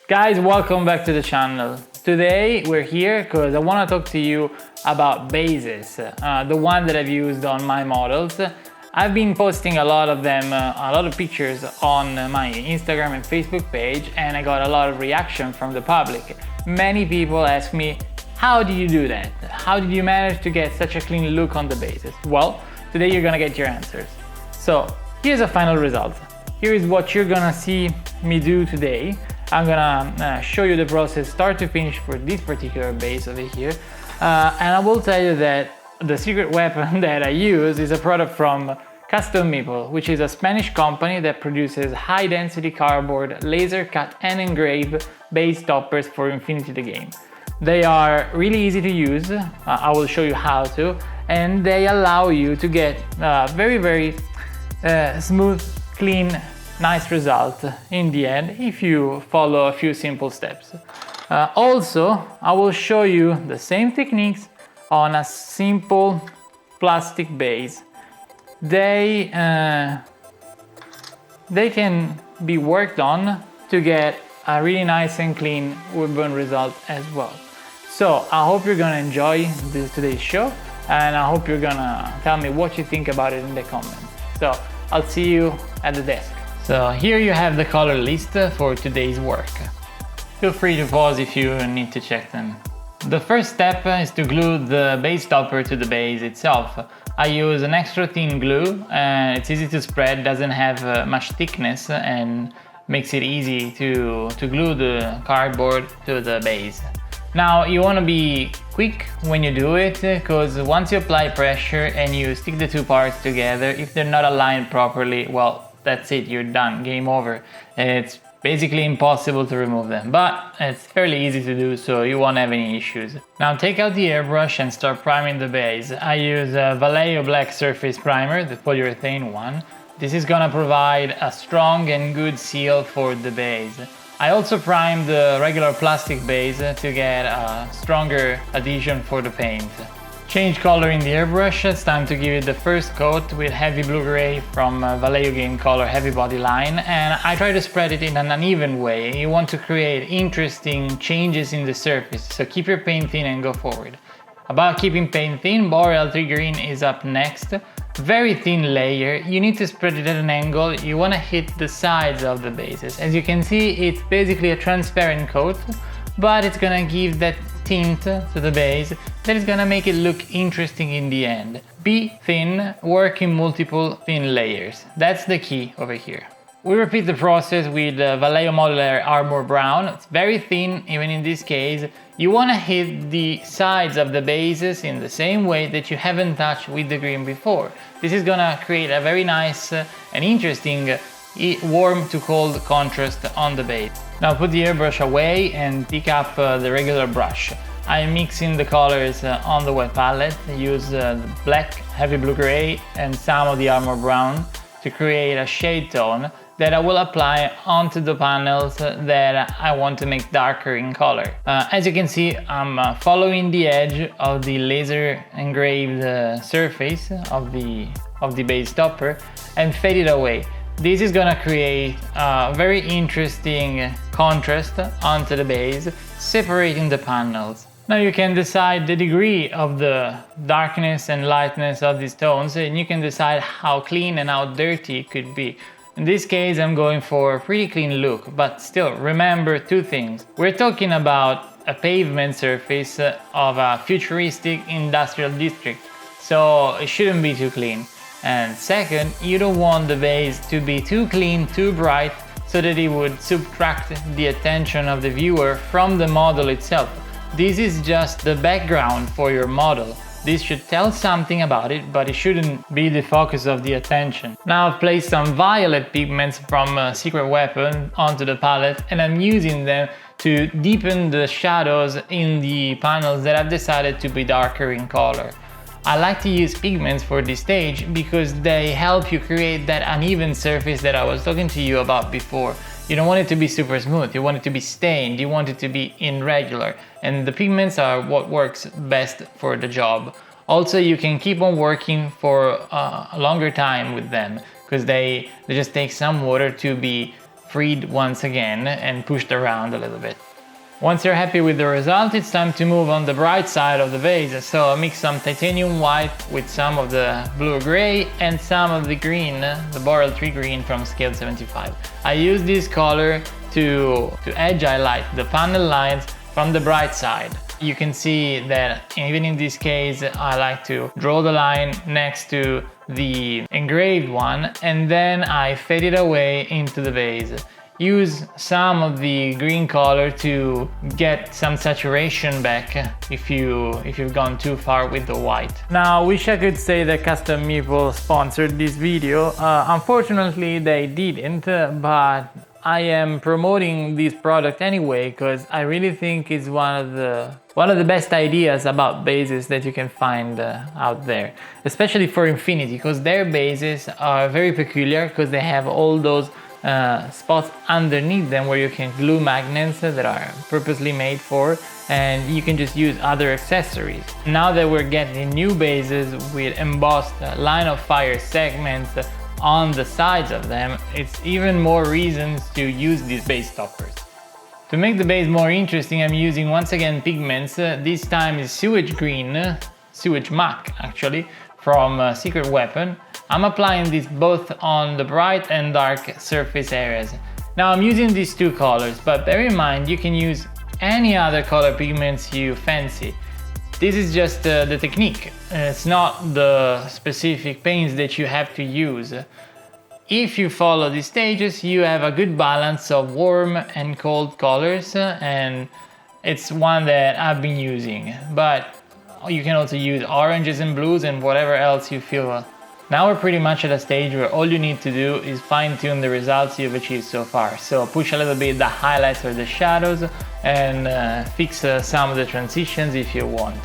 Guys, welcome back to the channel. Today we're here because I want to talk to you about bases, the one that I've used on my models. I've been posting a lot of them, a lot of pictures on my Instagram and Facebook page, and I got a lot of reaction from the public. Many people ask me, how do you do that? How did you manage to get such a clean look on the bases? Well, today you're gonna get your answers. So here's a final result. Here is what you're gonna see me do today. I'm gonna show you the process start to finish for this particular base over here. And I will tell you that the secret weapon that I use is a product from Custom Meeple, which is a Spanish company that produces high density cardboard, laser cut and engrave base toppers for Infinity the game. They are really easy to use, I will show you how to, and they allow you to get very smooth, clean, nice result in the end if you follow a few simple steps. Also, I will show you the same techniques on a simple plastic base. They can be worked on to get a really nice and clean woodburn result as well. So I hope you're gonna enjoy today's show, and I hope you're gonna tell me what you think about it in the comments. So I'll see you at the desk. So here you have the color list for today's work. Feel free to pause if you need to check them. The first step is to glue the base topper to the base itself. I use an extra thin glue, and it's easy to spread, doesn't have much thickness, and makes it easy to glue the cardboard to the base. Now you want to be quick when you do it, because once you apply pressure and you stick the two parts together, if they're not aligned properly, well, that's it, you're done, game over. It's basically impossible to remove them, but it's fairly easy to do, so you won't have any issues. Now take out the airbrush and start priming the base. I use a Vallejo Black Surface Primer, the polyurethane one. This is gonna provide a strong and good seal for the base. I also primed the regular plastic base to get a stronger adhesion for the paint. Change color in the airbrush, it's time to give it the first coat with heavy blue gray from Vallejo Game Color Heavy Body line, and I try to spread it in an uneven way. You want to create interesting changes in the surface, so keep your paint thin and go forward. About keeping paint thin, Boreal Tree Green is up next. Very thin layer, you need to spread it at an angle, you want to hit the sides of the bases. As you can see, it's basically a transparent coat, but it's gonna give that tint to the base that is gonna make it look interesting in the end. Be thin, work in multiple thin layers. That's the key over here. We repeat the process with Vallejo Modular Armor Brown. It's very thin, even in this case. You want to hit the sides of the bases in the same way that you haven't touched with the green before. This is gonna create a very nice and interesting warm to cold contrast on the base. Now put the airbrush away and pick up the regular brush. I'm mixing the colors on the wet palette. Use black, heavy blue gray and some of the armor brown to create a shade tone that I will apply onto the panels that I want to make darker in color. As you can see, I'm following the edge of the laser engraved surface of the base topper and fade it away. This is gonna create a very interesting contrast onto the base, separating the panels. Now you can decide the degree of the darkness and lightness of these tones, and you can decide how clean and how dirty it could be. In this case, I'm going for a pretty clean look, but still remember two things. We're talking about a pavement surface of a futuristic industrial district, so it shouldn't be too clean. And second, you don't want the base to be too clean, too bright, so that it would subtract the attention of the viewer from the model itself. This is just the background for your model. This should tell something about it, but it shouldn't be the focus of the attention. Now I've placed some violet pigments from Secret Weapon onto the palette, and I'm using them to deepen the shadows in the panels that I've decided to be darker in color. I like to use pigments for this stage because they help you create that uneven surface that I was talking to you about before. You don't want it to be super smooth, you want it to be stained, you want it to be irregular, and the pigments are what works best for the job. Also, you can keep on working for a longer time with them because they just take some water to be freed once again and pushed around a little bit. Once you're happy with the result, it's time to move on the bright side of the vase. So mix some titanium white with some of the blue-gray and some of the green, the Boreal Tree Green from Scale 75. I use this color to edge highlight the panel lines from the bright side. You can see that even in this case, I like to draw the line next to the engraved one and then I fade it away into the vase. Use some of the green color to get some saturation back if you've gone too far with the white. Now, I wish I could say that Custom Meeple sponsored this video. Unfortunately, they didn't, but I am promoting this product anyway because I really think it's one of the best ideas about bases that you can find out there, especially for Infinity, because their bases are very peculiar because they have all those spots underneath them where you can glue magnets that are purposely made for, and you can just use other accessories. Now that we're getting new bases with embossed line of fire segments on the sides of them, it's even more reasons to use these base toppers. To make the base more interesting, I'm using once again pigments. This time is Sewage Green, Sewage Muck actually, from Secret Weapon. I'm applying this both on the bright and dark surface areas. Now I'm using these two colors, but bear in mind you can use any other color pigments you fancy. This is just the technique, it's not the specific paints that you have to use. If you follow these stages, you have a good balance of warm and cold colors, and it's one that I've been using. But you can also use oranges and blues and whatever else you feel. Now we're pretty much at a stage where all you need to do is fine-tune the results you've achieved so far. So push a little bit the highlights or the shadows and fix some of the transitions if you want.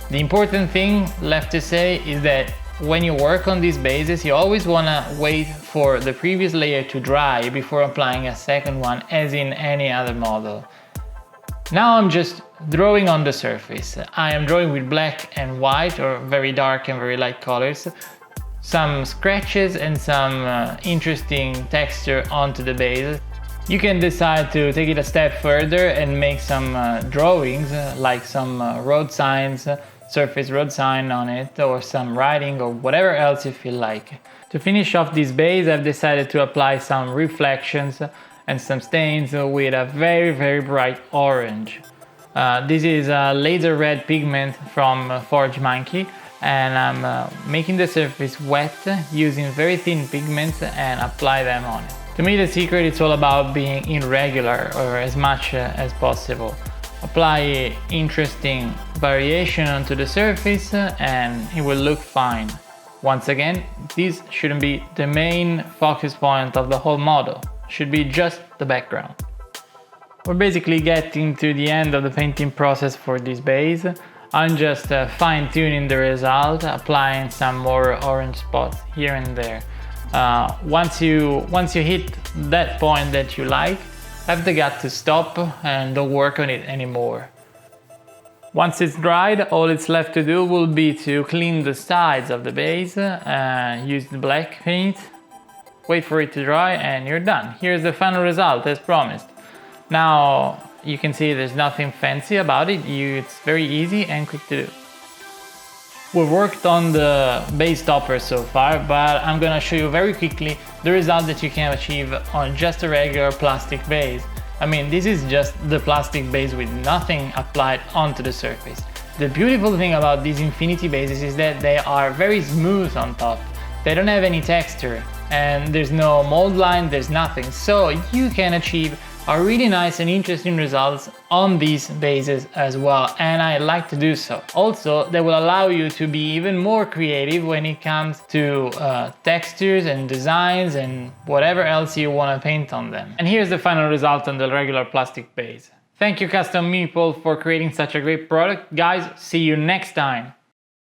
The important thing left to say is that when you work on these bases, you always want to wait for the previous layer to dry before applying a second one, as in any other model. Now I'm just drawing on the surface. I am drawing with black and white, or very dark and very light colors, some scratches and some interesting texture onto the base. You can decide to take it a step further and make some drawings, like some road signs, surface road sign on it, or some writing, or whatever else you feel like. To finish off this base, I've decided to apply some reflections and some stains with a very bright orange. This is a laser red pigment from Forge Monkey, and I'm making the surface wet using very thin pigments and apply them on it. To me, the secret is all about being irregular, or as much as possible. Apply interesting variation onto the surface and it will look fine. Once again, this shouldn't be the main focus point of the whole model. It should be just the background. We're basically getting to the end of the painting process for this base. I'm just fine-tuning the result, applying some more orange spots here and there. Once you hit that point that you like, have the gut to stop and don't work on it anymore. Once it's dried, all it's left to do will be to clean the sides of the base, use the black paint, wait for it to dry, and you're done. Here's the final result as promised. Now you can see there's nothing fancy about it, it's very easy and quick to do. We've worked on the base topper so far, but I'm gonna show you very quickly the result that you can achieve on just a regular plastic base. I mean, this is just the plastic base with nothing applied onto the surface. The beautiful thing about these Infinity bases is that they are very smooth on top. They don't have any texture, and there's no mold line, there's nothing. So you can achieve are really nice and interesting results on these bases as well, and I like to do so. Also, they will allow you to be even more creative when it comes to textures and designs and whatever else you want to paint on them. And here's the final result on the regular plastic base. Thank you Custom Meeple for creating such a great product. Guys, see you next time!